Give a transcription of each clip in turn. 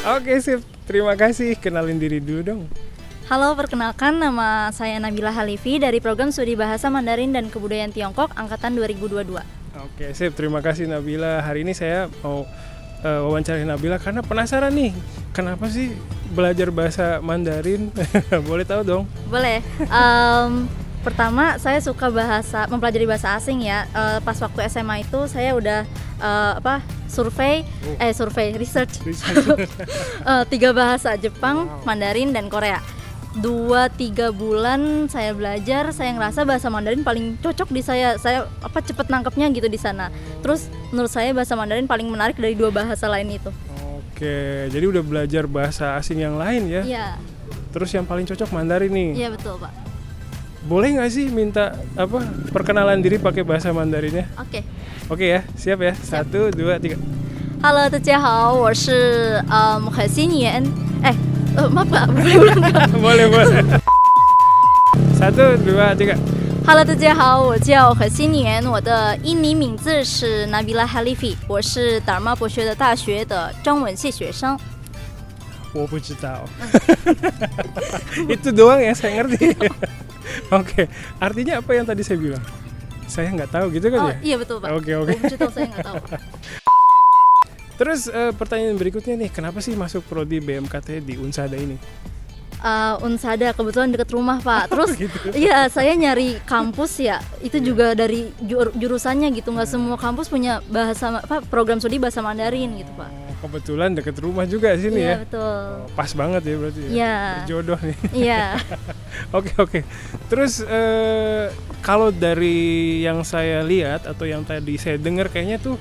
Oke sip, terima kasih. Kenalin diri dulu dong. Halo, perkenalkan nama saya Nabila Halifi dari Program Studi Bahasa Mandarin dan Kebudayaan Tiongkok Angkatan 2022. Oke sip, terima kasih Nabila. Hari ini saya mau wawancara Nabila karena penasaran nih, kenapa sih belajar bahasa Mandarin? Boleh tahu dong? Boleh. Pertama, saya suka mempelajari bahasa asing ya. Pas waktu SMA itu saya udah research 3 bahasa Jepang, Mandarin dan Korea. 2-3 bulan saya belajar, saya ngerasa bahasa Mandarin paling cocok di saya cepet nangkepnya gitu di sana. Terus menurut saya bahasa Mandarin paling menarik dari 2 bahasa lain itu. Oke, jadi udah belajar bahasa asing yang lain ya? Iya. Terus yang paling cocok Mandarin nih? Iya betul Pak. Boleh nggak sih minta perkenalan diri pakai bahasa Mandarinnya? Oke. Oke ya, siap ya? 1, 2, 3. Hello， 大家好，我是何心妍。maaf Pak, boleh. 1, 2, 3. Hello， 大家好，我叫何心妍，我的印尼名字是 Nabila Halifi， 我是达尔玛博学的大学的中文系学生。我不知道。Itu doang ya saya ngerti. Oke, artinya apa yang tadi saya bilang? Saya nggak tahu gitu kan ya? Iya betul Pak. Oke. Saya nggak tahu. Terus pertanyaan berikutnya nih, kenapa sih masuk prodi BMKT di Unsada ini? Unsada kebetulan dekat rumah Pak. Terus Gitu. iya saya nyari kampus ya, itu juga dari jurusannya gitu. Nggak semua kampus punya program studi bahasa Mandarin gitu Pak. Kebetulan dekat rumah juga sini ya? Iya betul. Pas banget ya berarti ya? Iya. Berjodoh nih. Iya. Oke. Terus kalau dari yang saya lihat atau yang tadi saya dengar kayaknya tuh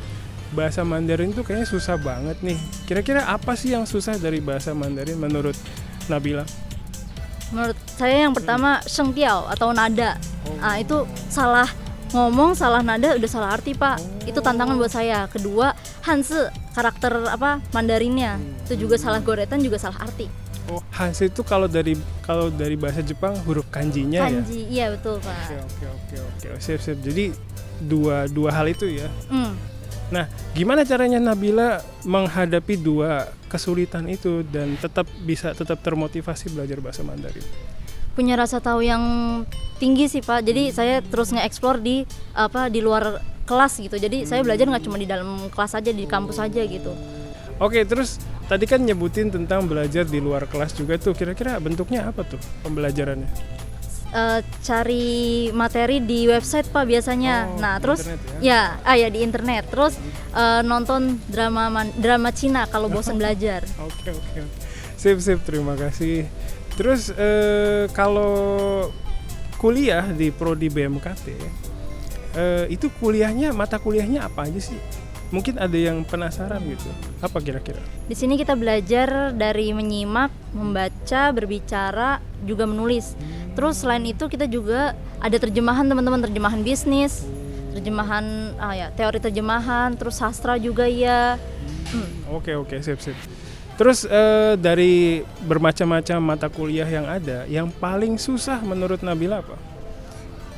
bahasa Mandarin tuh kayaknya susah banget nih. Kira-kira apa sih yang susah dari bahasa Mandarin menurut Nabila? Menurut saya yang pertama shengdiao atau nada. Nah, itu salah ngomong, salah nada udah salah arti Pak. Itu tantangan buat saya. Kedua, hanzi, karakter Mandarinnya. Itu juga salah goretan, juga salah arti. Oh, hanzi itu kalau dari bahasa Jepang huruf kanjinya ya? Kanji, iya betul Pak. Oke. Siap. Jadi dua hal itu ya. Nah, gimana caranya Nabila menghadapi 2 kesulitan itu dan tetap termotivasi belajar bahasa Mandarin? Punya rasa tahu yang tinggi sih Pak. Jadi saya terus nge-explore di luar kelas gitu. Jadi saya belajar nggak cuma di dalam kelas aja, di kampus aja gitu. Oke, terus tadi kan nyebutin tentang belajar di luar kelas juga tuh. Kira-kira bentuknya apa tuh pembelajarannya? Cari materi di website Pak biasanya. Nah terus ya? Ya di internet. Terus nonton drama Cina kalau bosan belajar. Oke. Sip, terima kasih. Terus kalau kuliah di prodi BMKT, itu mata kuliahnya apa aja sih? Mungkin ada yang penasaran gitu. Apa kira-kira? Di sini kita belajar dari menyimak, membaca, berbicara, juga menulis. Terus selain itu kita juga ada terjemahan teman-teman, terjemahan bisnis, terjemahan teori terjemahan, terus sastra juga ya. Oke, sip. Terus dari bermacam-macam mata kuliah yang ada, yang paling susah menurut Nabila apa?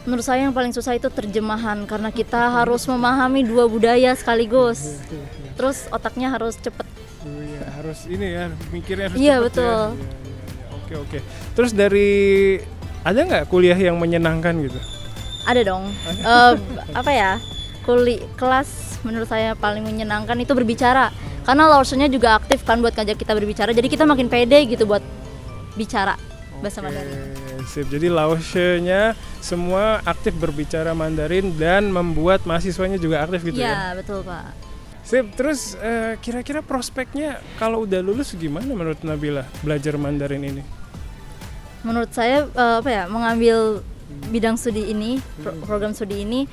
Menurut saya yang paling susah itu terjemahan, karena kita harus memahami 2 budaya sekaligus. Terus otaknya harus cepet. Iya, harus ini ya, mikirnya harus cepet. Iya Ya. betul. Oke. Terus ada nggak kuliah yang menyenangkan gitu? Ada dong. Kelas menurut saya paling menyenangkan itu berbicara. Karena laosunya juga aktif kan buat ngajak kita berbicara. Jadi kita makin pede gitu buat bicara bahasa Mandarin. Sip. Jadi laosunya semua aktif berbicara Mandarin dan membuat mahasiswanya juga aktif gitu ya? Iya, betul Pak. Sip. Terus kira-kira prospeknya kalau udah lulus gimana menurut Nabila belajar Mandarin ini? Menurut saya mengambil bidang studi ini, program studi ini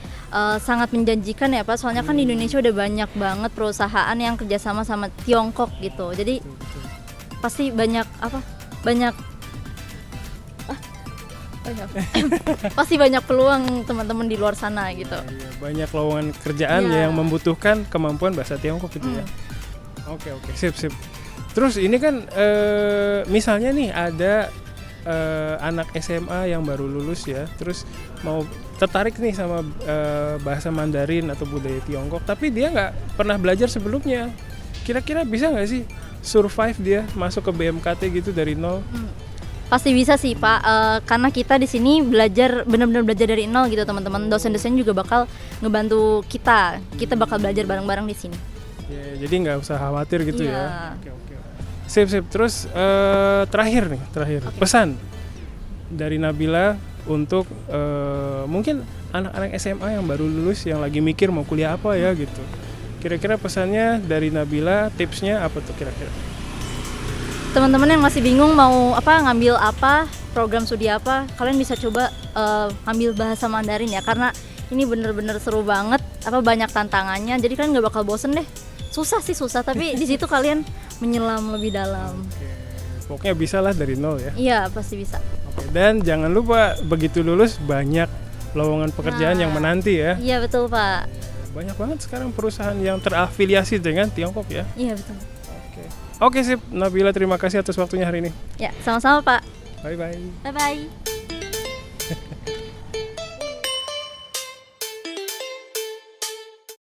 sangat menjanjikan ya Pak. Soalnya kan di Indonesia udah banyak banget perusahaan yang kerjasama sama Tiongkok gitu. Jadi pasti pasti banyak peluang teman-teman di luar sana gitu. Iya, banyak lowongan kerjaan yang membutuhkan kemampuan bahasa Tiongkok gitu ya. Oke, sip. Terus ini kan misalnya nih ada anak SMA yang baru lulus ya, terus mau tertarik nih sama bahasa Mandarin atau budaya Tiongkok, tapi dia nggak pernah belajar sebelumnya. Kira-kira bisa nggak sih survive dia masuk ke BMKT gitu dari nol? Pasti bisa sih Pak, karena kita di sini belajar benar-benar belajar dari nol gitu teman-teman. Dosen-dosen juga bakal ngebantu kita bakal belajar bareng-bareng di sini. Ya, jadi nggak usah khawatir gitu Iya. ya. Oke. Sip. Terus terakhir pesan dari Nabila untuk mungkin anak-anak SMA yang baru lulus yang lagi mikir mau kuliah apa ya gitu. Kira-kira pesannya dari Nabila, tipsnya apa tuh kira-kira? Teman-teman yang masih bingung mau ngambil apa, program studi apa, kalian bisa coba ambil bahasa Mandarin ya, karena ini bener-bener seru banget, banyak tantangannya, jadi kalian nggak bakal bosen deh. Susah, tapi di situ kalian menyelam lebih dalam. Oke. Pokoknya bisa lah dari nol ya. Iya, pasti bisa. Oke. Dan jangan lupa begitu lulus banyak lowongan pekerjaan yang menanti ya. Iya betul Pak. Banyak banget sekarang perusahaan yang terafiliasi dengan Tiongkok ya. Iya betul. Oke sip, Nabila terima kasih atas waktunya hari ini. Ya, sama-sama Pak. Bye. Bye-bye.